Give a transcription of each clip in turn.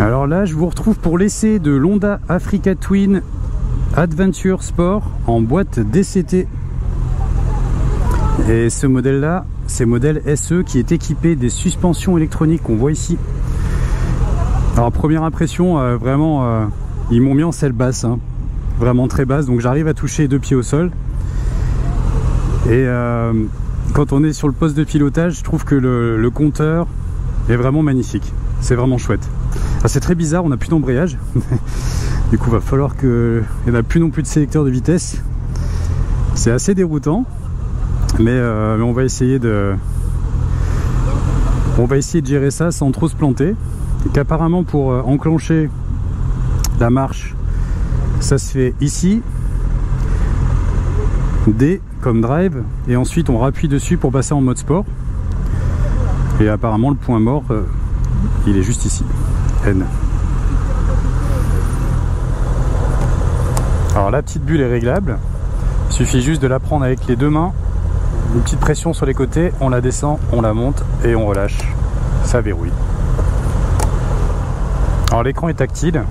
Alors là, je vous retrouve pour l'essai de l'Honda Africa Twin Adventure Sport en boîte DCT. Et ce modèle-là, c'est modèle SE qui est équipé des suspensions électroniques qu'on voit ici. Alors première impression, vraiment, ils m'ont mis en selle basse, hein, vraiment très basse, donc j'arrive à toucher 2 pieds au sol. Et quand on est sur le poste de pilotage, je trouve que le compteur est vraiment magnifique. C'est vraiment chouette. C'est très bizarre, on n'a plus d'embrayage. Du coup, il va falloir qu'il n'y en a plus non plus de sélecteur de vitesse. C'est assez déroutant, mais on va essayer de gérer ça sans trop se planter. Et qu'apparemment, pour enclencher la marche, ça se fait ici. D comme drive, et ensuite on rappuie dessus pour passer en mode sport. Et apparemment, le point mort, il est juste ici. N. Alors la petite bulle est réglable, il suffit juste de la prendre avec les deux mains, une petite pression sur les côtés, on la descend, on la monte et on relâche, ça verrouille. Alors l'écran est tactile.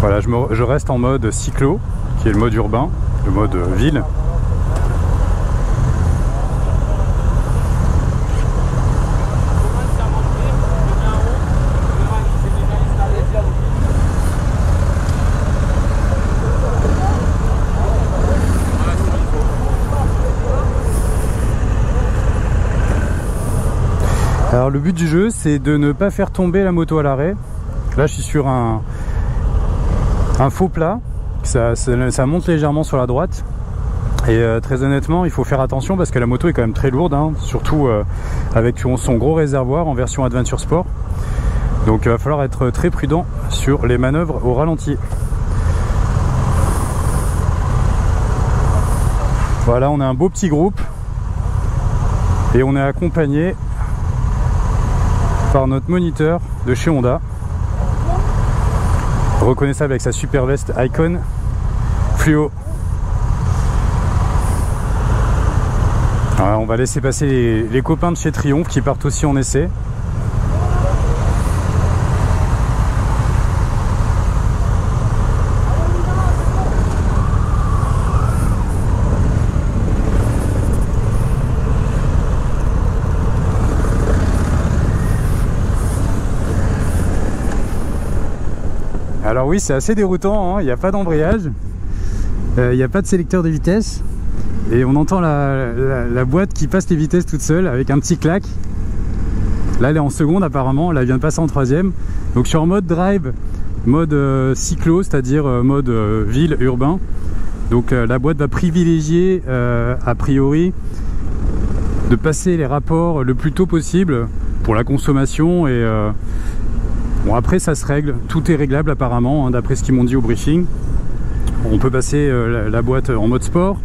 Voilà, je reste en mode cyclo, qui est le mode urbain, le mode ville. Alors le but du jeu, c'est de ne pas faire tomber la moto à l'arrêt. Là, je suis sur un faux plat, ça monte légèrement sur la droite. Et très honnêtement, il faut faire attention parce que la moto est quand même très lourde, hein, surtout avec son gros réservoir en version Adventure Sport. Donc il va falloir être très prudent sur les manœuvres au ralenti. Voilà, on a un beau petit groupe et on est accompagné par notre moniteur de chez Honda, reconnaissable avec sa super veste Icon fluo. Alors, on va laisser passer les copains de chez Triumph qui partent aussi en essai. Alors oui, c'est assez déroutant, hein. Il n'y a pas d'embrayage, il n'y a pas de sélecteur de vitesse, et on entend la boîte qui passe les vitesses toute seule avec un petit clac. Là, elle est en seconde apparemment, là, elle vient de passer en troisième. Donc je suis en mode drive, mode cyclo, c'est-à-dire mode ville, urbain. Donc la boîte va privilégier a priori de passer les rapports le plus tôt possible pour la consommation. Et bon, après ça se règle, tout est réglable apparemment, hein, d'après ce qu'ils m'ont dit au briefing. On peut passer la boîte en mode sport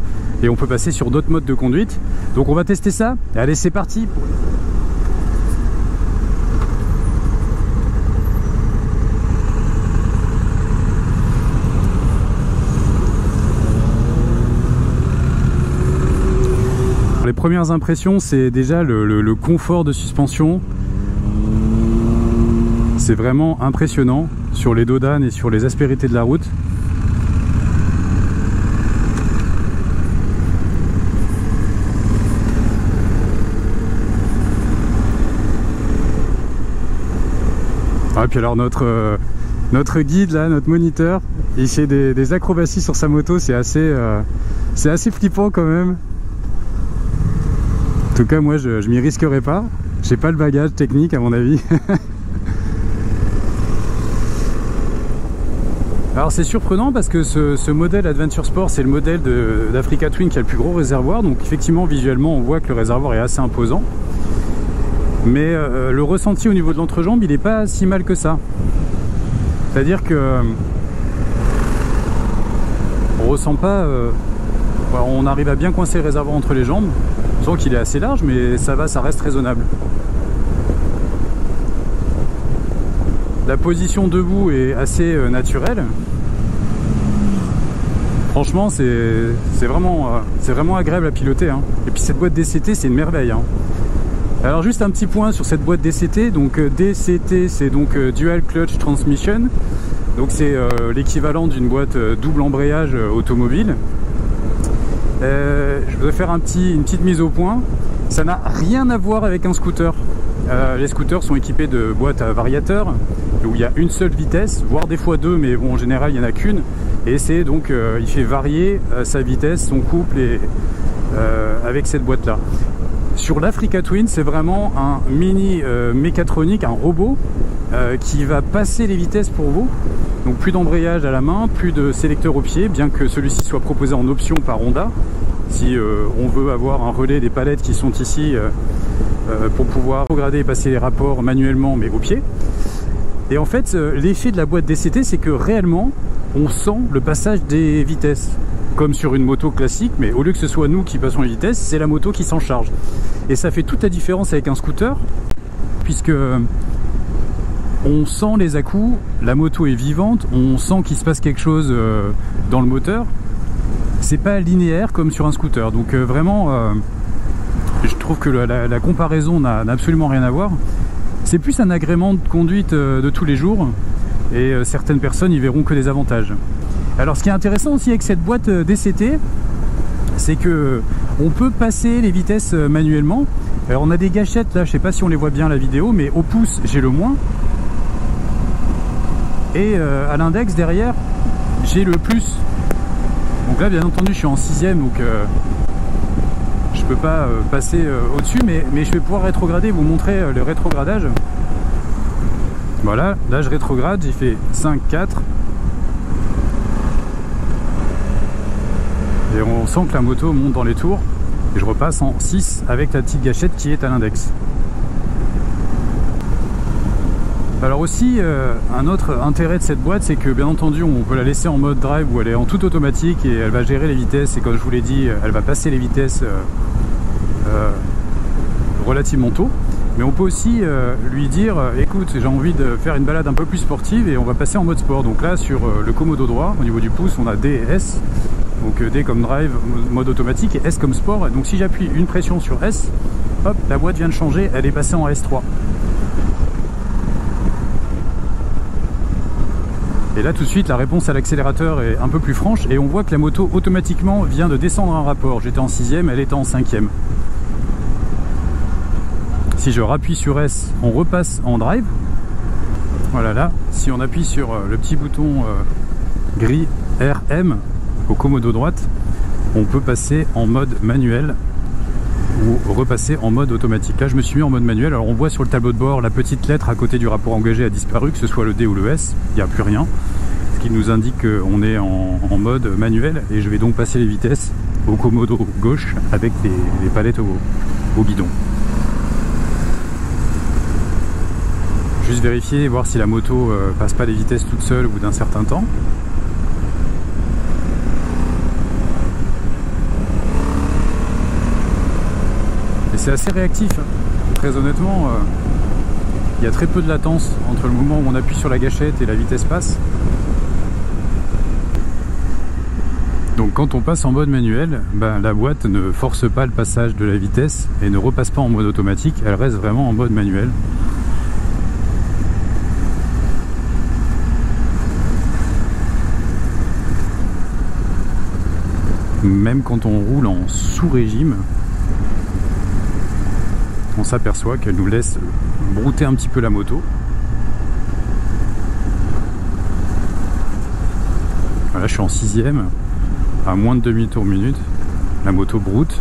et on peut passer sur d'autres modes de conduite. Donc on va tester ça. Allez, c'est parti. Les premières impressions, c'est déjà le confort de suspension. C'est vraiment impressionnant sur les dos d'âne et sur les aspérités de la route. Ah, puis alors notre guide là, notre moniteur, il fait des acrobaties sur sa moto, c'est assez flippant quand même. En tout cas, moi je m'y risquerai pas. J'ai pas le bagage technique à mon avis. Alors c'est surprenant parce que ce modèle Adventure Sport, c'est le modèle d'Africa Twin qui a le plus gros réservoir. Donc effectivement, visuellement, on voit que le réservoir est assez imposant. Mais le ressenti au niveau de l'entrejambe, il n'est pas si mal que ça. C'est-à-dire que on ressent pas... on arrive à bien coincer le réservoir entre les jambes. On sent qu'il est assez large, mais ça va, ça reste raisonnable. La position debout est assez naturelle. Franchement, c'est vraiment agréable à piloter, hein. Et puis cette boîte DCT, c'est une merveille, hein. Alors juste un petit point sur cette boîte DCT. Donc DCT, c'est donc Dual Clutch Transmission. Donc c'est l'équivalent d'une boîte double embrayage automobile. Je voudrais faire une petite mise au point. Ça n'a rien à voir avec un scooter. Les scooters sont équipés de boîtes à variateurs où il y a une seule vitesse, voire des fois deux, mais bon, en général il n'y en a qu'une. Et c'est donc il fait varier sa vitesse, son couple avec cette boîte là. Sur l'Africa Twin, c'est vraiment un mini mécatronique, un robot qui va passer les vitesses pour vous. Donc plus d'embrayage à la main, plus de sélecteur au pied, bien que celui-ci soit proposé en option par Honda. Si on veut avoir un relais des palettes qui sont ici pour pouvoir regarder et passer les rapports manuellement mais au pied. Et en fait, l'effet de la boîte DCT, c'est que réellement, on sent le passage des vitesses. Comme sur une moto classique, mais au lieu que ce soit nous qui passons les vitesses, c'est la moto qui s'en charge. Et ça fait toute la différence avec un scooter, puisque on sent les à-coups, la moto est vivante, on sent qu'il se passe quelque chose dans le moteur. C'est pas linéaire comme sur un scooter. Donc vraiment, je trouve que la comparaison n'a absolument rien à voir. C'est plus un agrément de conduite de tous les jours, et certaines personnes y verront que des avantages. Alors ce qui est intéressant aussi avec cette boîte DCT, c'est que on peut passer les vitesses manuellement. Alors on a des gâchettes là, je sais pas si on les voit bien à la vidéo, mais au pouce j'ai le moins. Et à l'index derrière, j'ai le plus. Donc là bien entendu je suis en 6ème, donc je peux pas passer au-dessus, mais je vais pouvoir rétrograder, vous montrer le rétrogradage. Voilà, là je rétrograde, j'ai fait 5, 4. Et on sent que la moto monte dans les tours. Et je repasse en 6 avec la petite gâchette qui est à l'index. Alors aussi, un autre intérêt de cette boîte, c'est que bien entendu on peut la laisser en mode drive où elle est en toute automatique et elle va gérer les vitesses. Et comme je vous l'ai dit, elle va passer les vitesses relativement tôt. Mais on peut aussi lui dire, écoute, j'ai envie de faire une balade un peu plus sportive et on va passer en mode sport. Donc là sur le commodo droit, au niveau du pouce, on a D et S. Donc D comme drive, mode automatique, et S comme sport. Donc si j'appuie une pression sur S, hop, la boîte vient de changer, elle est passée en S3. Et là tout de suite la réponse à l'accélérateur est un peu plus franche et on voit que la moto automatiquement vient de descendre un rapport. J'étais en 6ème, elle était en 5ème. Si je rappuie sur S, on repasse en drive. Voilà, là, si on appuie sur le petit bouton gris RM au commodo droite, on peut passer en mode manuel ou repasser en mode automatique. Là je me suis mis en mode manuel. Alors on voit sur le tableau de bord la petite lettre à côté du rapport engagé a disparu, que ce soit le D ou le S, il n'y a plus rien, ce qui nous indique qu'on est en mode manuel. Et je vais donc passer les vitesses au commodo gauche avec les palettes au guidon. Juste vérifier, voir si la moto passe pas les vitesses toute seule au bout d'un certain temps. C'est assez réactif, très honnêtement, il y a très peu de latence entre le moment où on appuie sur la gâchette et la vitesse passe. Donc quand on passe en mode manuel, la boîte ne force pas le passage de la vitesse et ne repasse pas en mode automatique, elle reste vraiment en mode manuel. Même quand on roule en sous-régime, on s'aperçoit qu'elle nous laisse brouter un petit peu la moto. Voilà, je suis en 6ème, à moins de demi-tour minute. La moto broute.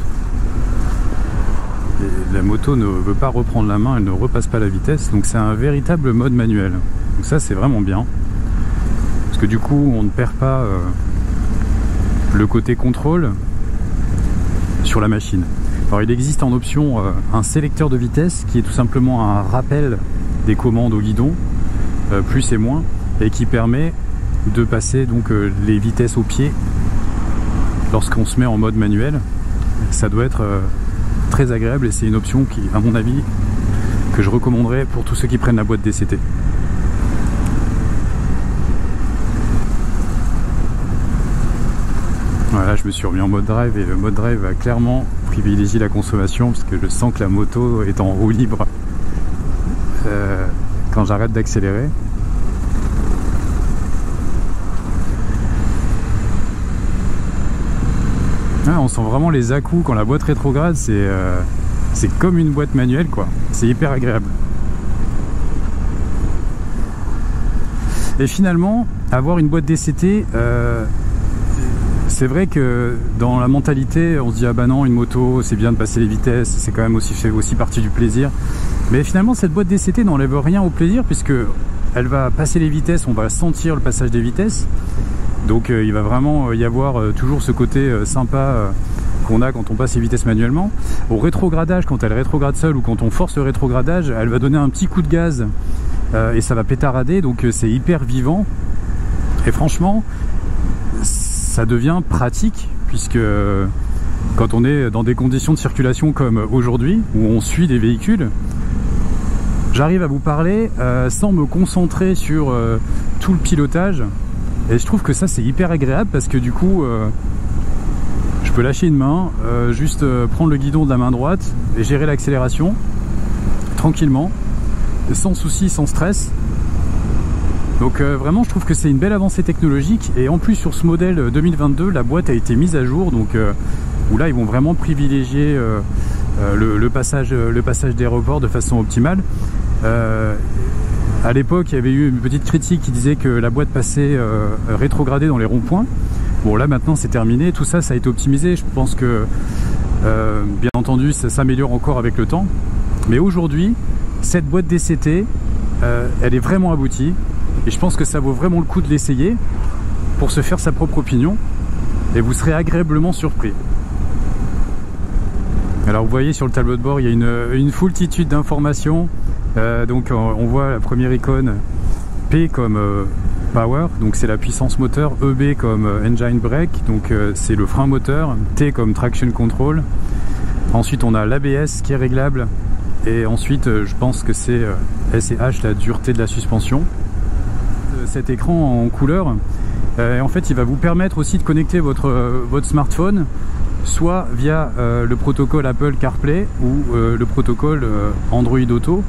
Et la moto ne veut pas reprendre la main, elle ne repasse pas la vitesse. Donc c'est un véritable mode manuel. Donc ça c'est vraiment bien. Parce que du coup on ne perd pas le côté contrôle sur la machine. Alors il existe en option un sélecteur de vitesse qui est tout simplement un rappel des commandes au guidon, plus et moins, et qui permet de passer donc les vitesses au pied lorsqu'on se met en mode manuel. Ça doit être très agréable et c'est une option qui, à mon avis, que je recommanderais pour tous ceux qui prennent la boîte DCT. Voilà, je me suis remis en mode drive et le mode drive va clairement privilégier la consommation parce que je sens que la moto est en roue libre quand j'arrête d'accélérer. Ah, on sent vraiment les à-coups quand la boîte rétrograde, c'est comme une boîte manuelle quoi, c'est hyper agréable. Et finalement, avoir une boîte DCT, c'est vrai que dans la mentalité, on se dit ah bah non, une moto, c'est bien de passer les vitesses, c'est quand même aussi fait aussi partie du plaisir. Mais finalement, cette boîte DCT n'enlève rien au plaisir puisque elle va passer les vitesses, on va sentir le passage des vitesses. Donc il va vraiment y avoir toujours ce côté sympa qu'on a quand on passe les vitesses manuellement. Au rétrogradage, quand elle rétrograde seule ou quand on force le rétrogradage, elle va donner un petit coup de gaz et ça va pétarader, donc c'est hyper vivant. Et franchement, ça devient pratique puisque quand on est dans des conditions de circulation comme aujourd'hui, où on suit des véhicules, j'arrive à vous parler sans me concentrer sur tout le pilotage. Et je trouve que ça c'est hyper agréable parce que du coup je peux lâcher une main, juste prendre le guidon de la main droite et gérer l'accélération tranquillement, sans souci, sans stress. Donc vraiment je trouve que c'est une belle avancée technologique et en plus sur ce modèle 2022 la boîte a été mise à jour, donc où là ils vont vraiment privilégier le passage d'aéroport de façon optimale. À l'époque, il y avait eu une petite critique qui disait que la boîte passait rétrogradée dans les ronds-points. Bon, là maintenant c'est terminé, tout ça, ça a été optimisé. Je pense que, bien entendu, ça s'améliore encore avec le temps. Mais aujourd'hui, cette boîte DCT, elle est vraiment aboutie. Et je pense que ça vaut vraiment le coup de l'essayer pour se faire sa propre opinion. Et vous serez agréablement surpris. Alors vous voyez sur le tableau de bord, il y a une foultitude d'informations. Donc on voit la première icône P comme Power, donc c'est la puissance moteur, EB comme Engine Brake, donc c'est le frein moteur, T comme Traction Control. Ensuite on a l'ABS qui est réglable et ensuite je pense que c'est S et H, la dureté de la suspension. Cet écran en couleur, en fait il va vous permettre aussi de connecter votre smartphone soit via le protocole Apple CarPlay ou le protocole Android Auto.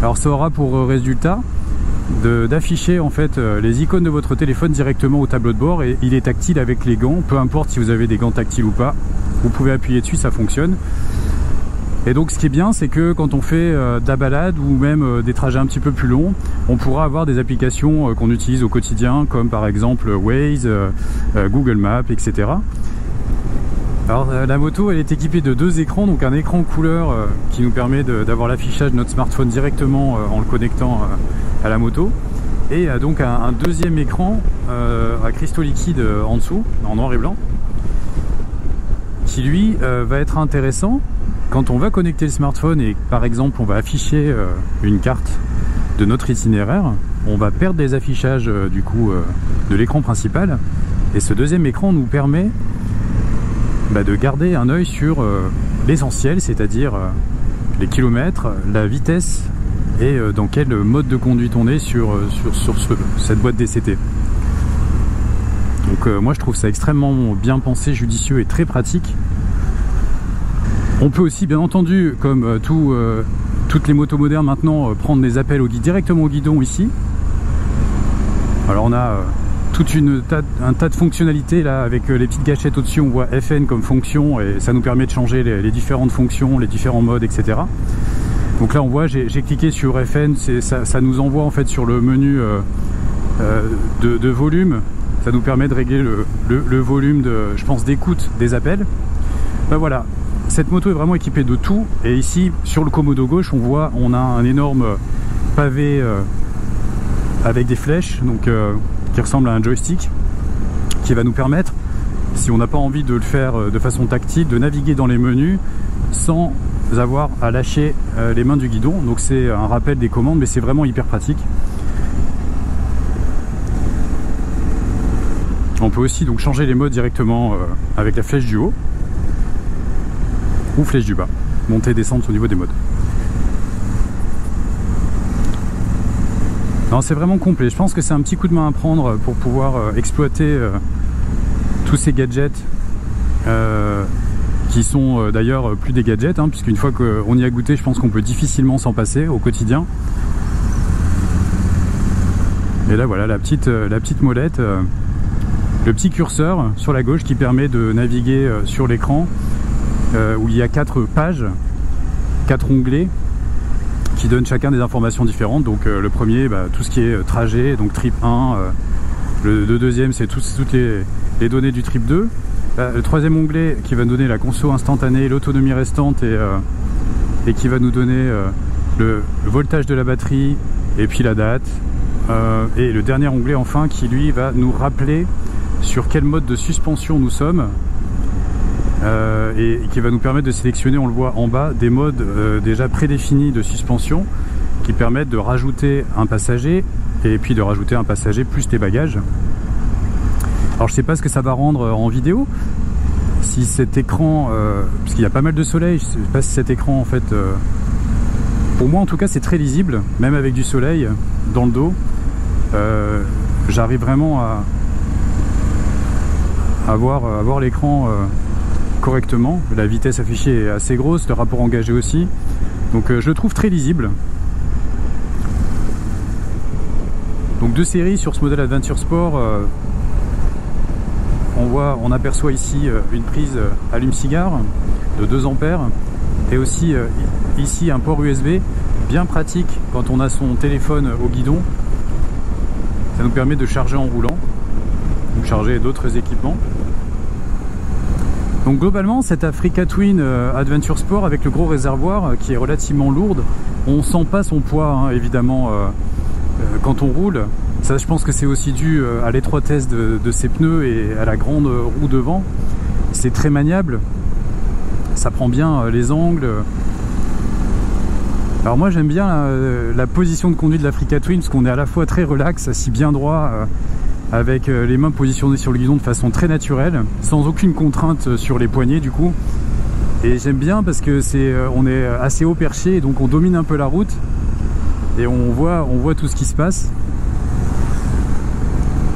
Alors ça aura pour résultat d'afficher en fait les icônes de votre téléphone directement au tableau de bord et il est tactile avec les gants, peu importe si vous avez des gants tactiles ou pas, vous pouvez appuyer dessus, ça fonctionne. Et donc ce qui est bien, c'est que quand on fait de la balade ou même des trajets un petit peu plus longs, on pourra avoir des applications qu'on utilise au quotidien comme par exemple Waze, Google Maps, etc. Alors la moto elle est équipée de deux écrans, donc un écran couleur qui nous permet d'avoir l'affichage de notre smartphone directement en le connectant à la moto, et donc un deuxième écran à cristaux liquides en dessous, en noir et blanc, qui lui va être intéressant quand on va connecter le smartphone et par exemple on va afficher une carte de notre itinéraire, on va perdre des affichages du coup de l'écran principal, et ce deuxième écran nous permet de garder un œil sur l'essentiel, c'est-à-dire les kilomètres, la vitesse et dans quel mode de conduite on est sur cette boîte DCT. Donc moi je trouve ça extrêmement bien pensé, judicieux et très pratique. On peut aussi bien entendu, comme toutes les motos modernes maintenant, prendre des appels directement au guidon ici. Alors on a un tas de fonctionnalités là, avec les petites gâchettes au-dessus, on voit FN comme fonction et ça nous permet de changer les différentes fonctions, les différents modes, etc. Donc là on voit, j'ai cliqué sur FN, ça nous envoie en fait sur le menu de volume, ça nous permet de régler le volume je pense d'écoute des appels. Voilà, cette moto est vraiment équipée de tout, et ici sur le commodo gauche on a un énorme pavé avec des flèches, donc qui ressemble à un joystick, qui va nous permettre, si on n'a pas envie de le faire de façon tactile, de naviguer dans les menus sans avoir à lâcher les mains du guidon. Donc c'est un rappel des commandes, mais c'est vraiment hyper pratique. On peut aussi donc changer les modes directement avec la flèche du haut ou flèche du bas, monter et descendre au niveau des modes. Non, c'est vraiment complet. Je pense que c'est un petit coup de main à prendre pour pouvoir exploiter tous ces gadgets qui sont d'ailleurs plus des gadgets, hein, puisqu'une fois qu'on y a goûté, je pense qu'on peut difficilement s'en passer au quotidien. Et là voilà la petite molette, le petit curseur sur la gauche qui permet de naviguer sur l'écran, où il y a 4 pages, 4 onglets qui donnent chacun des informations différentes. Donc le premier, tout ce qui est trajet, donc trip 1, le deuxième c'est toutes les données du trip 2. Le troisième onglet qui va nous donner la conso instantanée, l'autonomie restante et qui va nous donner le voltage de la batterie et puis la date. Et le dernier onglet enfin qui lui va nous rappeler sur quel mode de suspension nous sommes et qui va nous permettre de sélectionner, on le voit en bas, des modes déjà prédéfinis de suspension qui permettent de rajouter un passager et puis de rajouter un passager plus tes bagages. Alors je sais pas ce que ça va rendre en vidéo, si cet écran, parce qu'il y a pas mal de soleil, je sais pas si cet écran en fait, pour moi en tout cas c'est très lisible, même avec du soleil dans le dos, j'arrive vraiment à voir l'écran correctement. La vitesse affichée est assez grosse, le rapport engagé aussi, donc je le trouve très lisible. Donc 2 séries sur ce modèle Adventure Sport. On aperçoit ici une prise allume-cigare de 2 ampères et aussi ici un port USB bien pratique quand on a son téléphone au guidon. Ça nous permet de charger en roulant ou charger d'autres équipements. Donc globalement cette Africa Twin Adventure Sport avec le gros réservoir qui est relativement lourde, on sent pas son poids hein, évidemment quand on roule. Ça, je pense que c'est aussi dû à l'étroitesse de ses pneus et à la grande roue devant. C'est très maniable, ça prend bien les angles. Alors moi j'aime bien la position de conduite de l'Africa Twin parce qu'on est à la fois très relax, assis bien droit, avec les mains positionnées sur le guidon de façon très naturelle, sans aucune contrainte sur les poignets du coup. Et j'aime bien parce que on est assez haut perché, et donc on domine un peu la route et on voit tout ce qui se passe.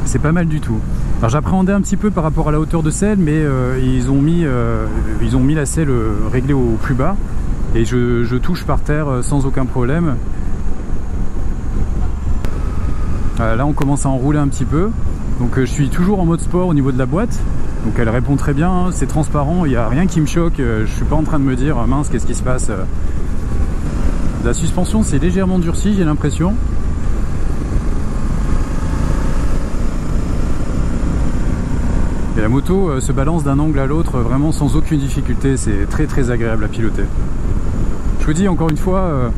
C'est pas mal du tout. Alors j'appréhendais un petit peu par rapport à la hauteur de selle, mais ils ont mis la selle réglée au plus bas et je touche par terre sans aucun problème. Là on commence à enrouler un petit peu, donc je suis toujours en mode sport au niveau de la boîte, donc elle répond très bien, hein, c'est transparent, il n'y a rien qui me choque, je suis pas en train de me dire mince qu'est-ce qui se passe. La suspension c'est légèrement durci, j'ai l'impression. Et la moto se balance d'un angle à l'autre vraiment sans aucune difficulté, c'est très très agréable à piloter. Je vous dis encore une fois,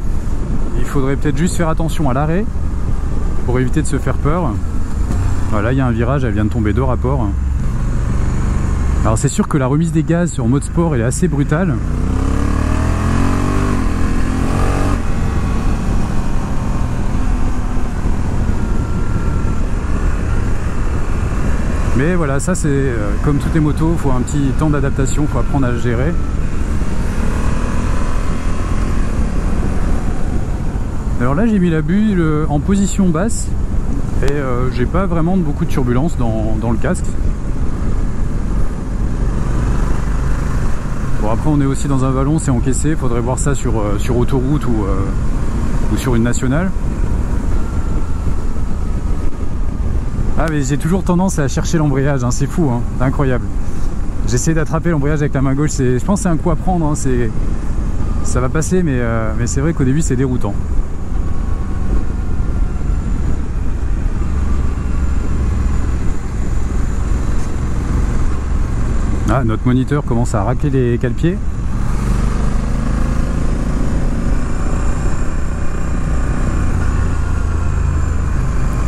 il faudrait peut-être juste faire attention à l'arrêt pour éviter de se faire peur. Voilà, il y a un virage, elle vient de tomber 2 rapports. Alors c'est sûr que la remise des gaz sur mode sport elle est assez brutale. Mais voilà, ça c'est comme toutes les motos, il faut un petit temps d'adaptation, il faut apprendre à le gérer. Alors là j'ai mis la bulle en position basse et j'ai pas vraiment beaucoup de turbulence dans le casque. Bon après on est aussi dans un vallon, c'est encaissé, il faudrait voir ça sur autoroute ou sur une nationale. Ah mais j'ai toujours tendance à chercher l'embrayage, hein, c'est fou, hein, c'est incroyable. J'essaie d'attraper l'embrayage avec la main gauche, je pense que c'est un coup à prendre, hein, ça va passer mais c'est vrai qu'au début c'est déroutant. Ah, notre moniteur commence à racler les cale-pieds.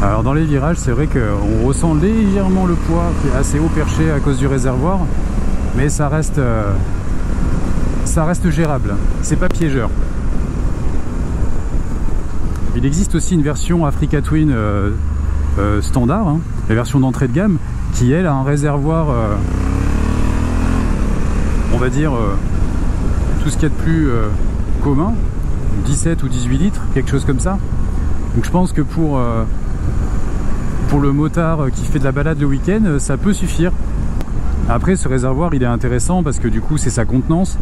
Alors dans les virages c'est vrai qu'on ressent légèrement le poids qui est assez haut perché à cause du réservoir, mais ça reste gérable, c'est pas piégeur. Il existe aussi une version Africa Twin standard, hein, la version d'entrée de gamme, qui elle a un réservoir, on va dire tout ce qu'il y a de plus commun, 17 ou 18 litres, quelque chose comme ça. Donc je pense que pour le motard qui fait de la balade le week-end, ça peut suffire. Après, ce réservoir il est intéressant parce que du coup c'est sa contenance.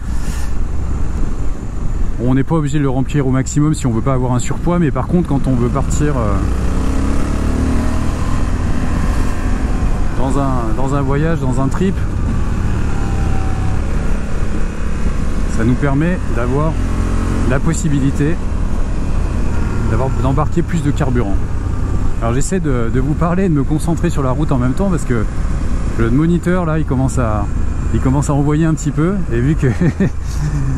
On n'est pas obligé de le remplir au maximum si on veut pas avoir un surpoids, mais par contre quand on veut partir dans un voyage, dans un trip, ça nous permet d'avoir la possibilité d'embarquer plus de carburant. Alors j'essaie de vous parler et de me concentrer sur la route en même temps parce que le moniteur là il commence à envoyer un petit peu, et vu que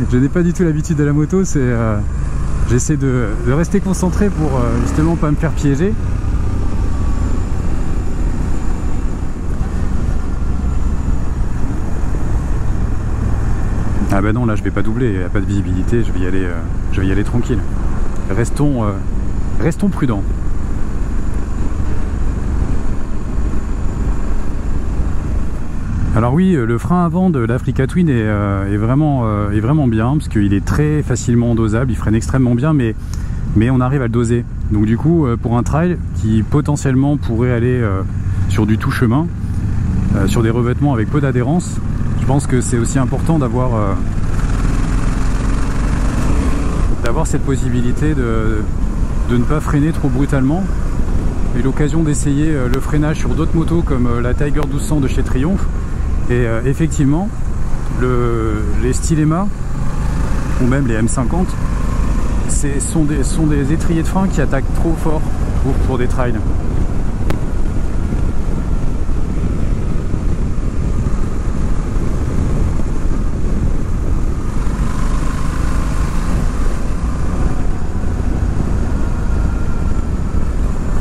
je n'ai pas du tout l'habitude de la moto, j'essaie de rester concentré pour justement pas me faire piéger. Ah bah non, là je vais pas doubler, il n'y a pas de visibilité, je vais y aller tranquille. Restons prudents. Alors oui, le frein avant de l'Africa Twin est vraiment bien, parce qu'il est très facilement dosable, il freine extrêmement bien, mais on arrive à le doser. Donc du coup, pour un trail qui potentiellement pourrait aller sur du tout chemin, sur des revêtements avec peu d'adhérence, je pense que c'est aussi important d'avoir cette possibilité de ne pas freiner trop brutalement. J'ai eu l'occasion d'essayer le freinage sur d'autres motos comme la Tiger 1200 de chez Triumph, et effectivement les Stylema ou même les M50 sont des étriers de frein qui attaquent trop fort pour des trails.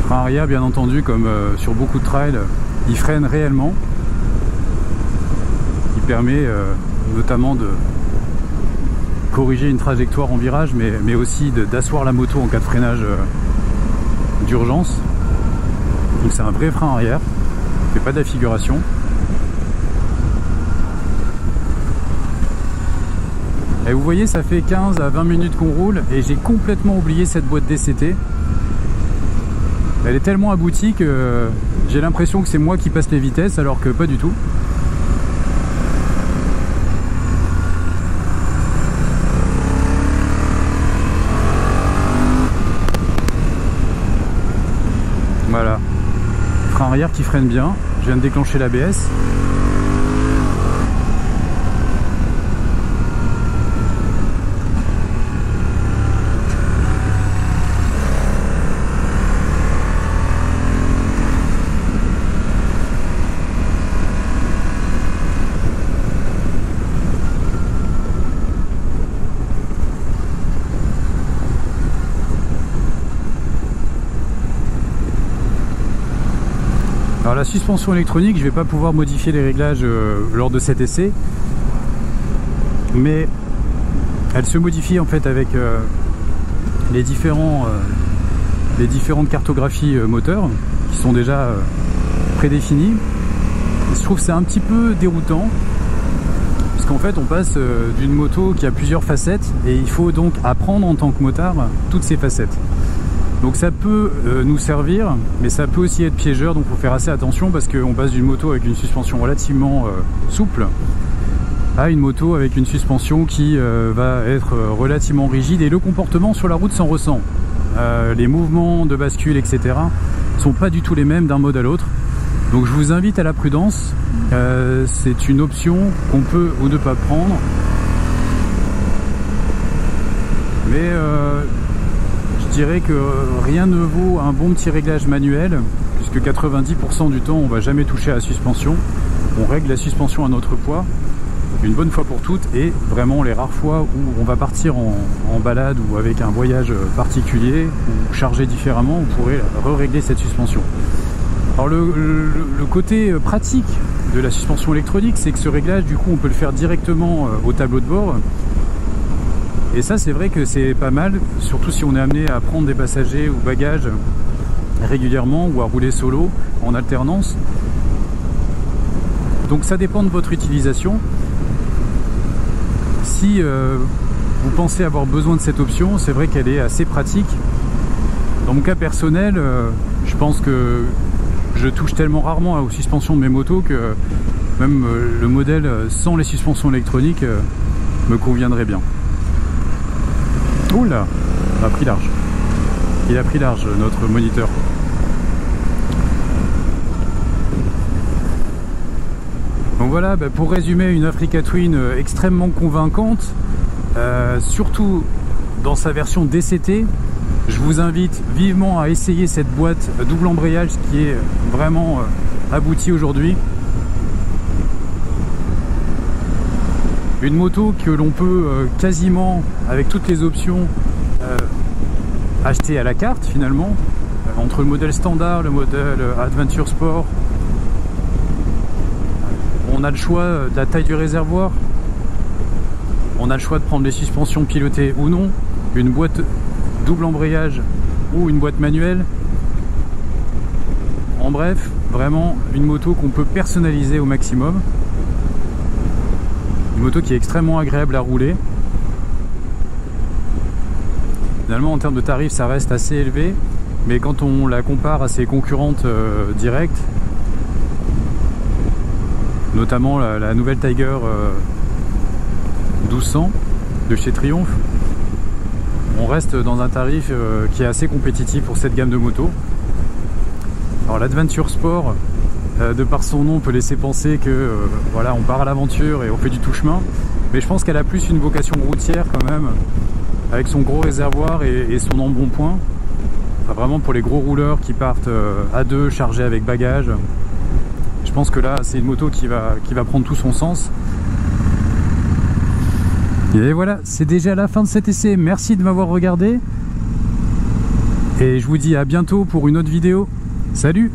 Frein arrière, bien entendu, comme sur beaucoup de trails, il freine réellement. Il permet notamment de corriger une trajectoire en virage, mais aussi d'asseoir la moto en cas de freinage d'urgence. Donc c'est un vrai frein arrière, il ne fait pas d'affiguration. Et vous voyez, ça fait 15 à 20 minutes qu'on roule et j'ai complètement oublié cette boîte DCT. Elle est tellement aboutie que j'ai l'impression que c'est moi qui passe les vitesses, alors que pas du tout. Voilà. Frein arrière qui freine bien. Je viens de déclencher l'ABS. Alors la suspension électronique, je ne vais pas pouvoir modifier les réglages lors de cet essai, mais elle se modifie en fait avec les différentes cartographies moteurs qui sont déjà prédéfinies. Je trouve que c'est un petit peu déroutant parce qu'en fait on passe d'une moto qui a plusieurs facettes et il faut donc apprendre en tant que motard toutes ces facettes. Donc ça peut nous servir, mais ça peut aussi être piégeur, donc il faut faire assez attention parce qu'on passe d'une moto avec une suspension relativement souple à une moto avec une suspension qui va être relativement rigide, et le comportement sur la route s'en ressent. Les mouvements de bascule, etc. sont pas du tout les mêmes d'un mode à l'autre. Donc je vous invite à la prudence, c'est une option qu'on peut ou ne pas prendre. Mais je dirais que rien ne vaut un bon petit réglage manuel, puisque 90% du temps on va jamais toucher à la suspension. On règle la suspension à notre poids une bonne fois pour toutes, et vraiment les rares fois où on va partir en balade ou avec un voyage particulier ou chargé différemment, on pourrait régler cette suspension. Alors le côté pratique de la suspension électronique, c'est que ce réglage, du coup, on peut le faire directement au tableau de bord. Et ça, c'est vrai que c'est pas mal, surtout si on est amené à prendre des passagers ou bagages régulièrement ou à rouler solo en alternance. Donc ça dépend de votre utilisation. Si vous pensez avoir besoin de cette option, c'est vrai qu'elle est assez pratique. Dans mon cas personnel, je pense que je touche tellement rarement aux suspensions de mes motos que Même le modèle sans les suspensions électroniques me conviendrait bien. Oula, il a pris large. Il a pris large notre moniteur. Donc voilà, pour résumer, une Africa Twin extrêmement convaincante, surtout dans sa version DCT. Je vous invite vivement à essayer cette boîte double embrayage qui est vraiment aboutie aujourd'hui. Une moto que l'on peut quasiment, avec toutes les options, acheter à la carte finalement, entre le modèle standard, le modèle Adventure Sport. On a le choix de la taille du réservoir, on a le choix de prendre les suspensions pilotées ou non, une boîte double embrayage ou une boîte manuelle. En bref, vraiment une moto qu'on peut personnaliser au maximum. Une moto qui est extrêmement agréable à rouler. Finalement, en termes de tarifs, ça reste assez élevé, mais quand on la compare à ses concurrentes directes, notamment la nouvelle Tiger 1200 de chez Triumph, on reste dans un tarif qui est assez compétitif pour cette gamme de motos. Alors l'Adventure Sport, de par son nom, peut laisser penser que voilà, on part à l'aventure et on fait du tout chemin, mais je pense qu'elle a plus une vocation routière quand même, avec son gros réservoir et son embonpoint. Enfin, vraiment pour les gros rouleurs qui partent à deux, chargés avec bagages. Je pense que là, c'est une moto qui va prendre tout son sens. Et voilà, c'est déjà la fin de cet essai. Merci de m'avoir regardé. Et je vous dis à bientôt pour une autre vidéo. Salut!